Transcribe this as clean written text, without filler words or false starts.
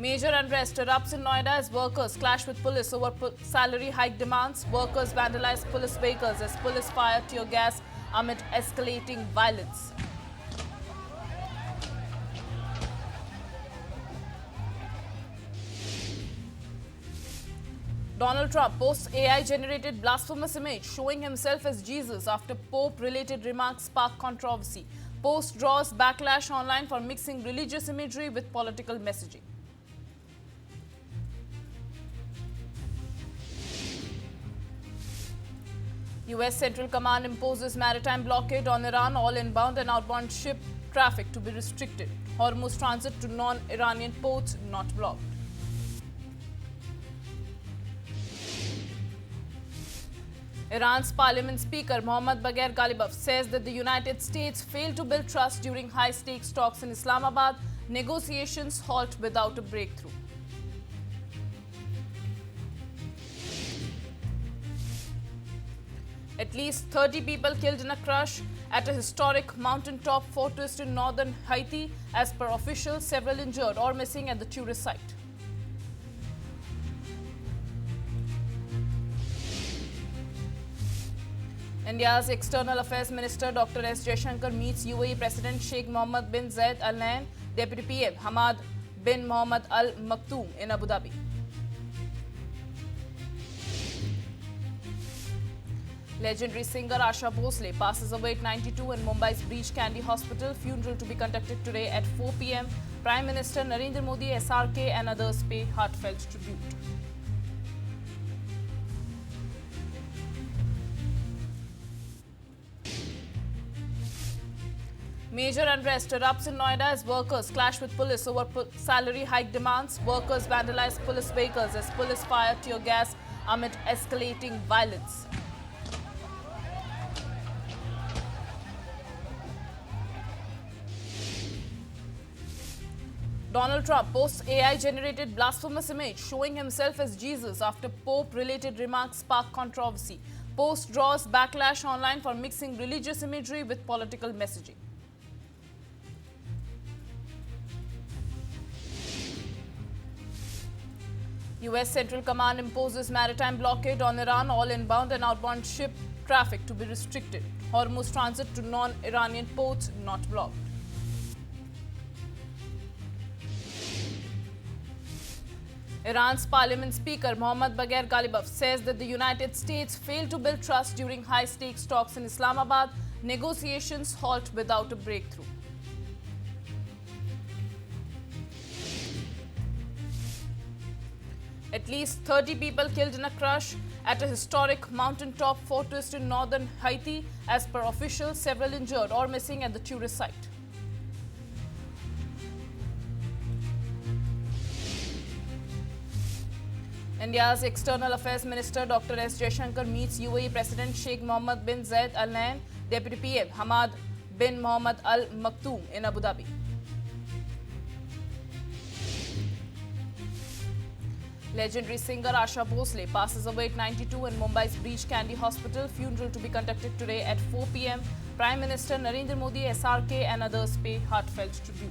Major unrest erupts in Noida as workers clash with police over salary hike demands. Workers vandalize police vehicles as police fire tear gas amid escalating violence. Donald Trump posts AI-generated blasphemous image showing himself as Jesus after Pope-related remarks spark controversy. Post draws backlash online for mixing religious imagery with political messaging. US Central Command imposes maritime blockade on Iran. All inbound and outbound ship traffic to be restricted. Hormuz transit to non-Iranian ports not blocked. Iran's parliament speaker Mohammad Bagher Ghalibaf says that the United States failed to build trust during high-stakes talks in Islamabad. Negotiations halt without a breakthrough. At least 30 people killed in a crash at a historic mountaintop fortress in northern Haiti. As per officials, several injured or missing at the tourist site. India's External Affairs Minister Dr. S. Jaishankar meets UAE President Sheikh Mohammed bin Zayed Al Nahyan, Deputy PM Hamad bin Mohammed Al Maktoum in Abu Dhabi. Legendary singer Asha Bhosle passes away at 92 in Mumbai's Breach Candy Hospital. Funeral to be conducted today at 4 p.m. Prime Minister Narendra Modi, SRK and others pay heartfelt tribute. Major unrest erupts in Noida as workers clash with police over salary hike demands. Workers vandalize police vehicles as police fire tear gas amid escalating violence. Donald Trump posts AI-generated blasphemous image showing himself as Jesus after Pope-related remarks spark controversy. Post draws backlash online for mixing religious imagery with political messaging. US Central Command imposes maritime blockade on Iran. All inbound and outbound ship traffic to be restricted. Hormuz transit to non-Iranian ports not blocked. Iran's parliament speaker Mohammad Bagher Ghalibaf says that the United States failed to build trust during high-stakes talks in Islamabad. Negotiations halt without a breakthrough. At least 30 people killed in a crash at a historic mountaintop fortress in northern Haiti. As per officials, several injured or missing at the tourist site. India's External Affairs Minister Dr. S. Jaishankar meets UAE President Sheikh Mohammed bin Zayed Al Nahyan, Deputy PM Hamad bin Mohammed Al Maktoum in Abu Dhabi. Legendary singer Asha Bhosle passes away at 92 in Mumbai's Breach Candy Hospital. Funeral to be conducted today at 4 p.m. Prime Minister Narendra Modi, SRK and others pay heartfelt tribute.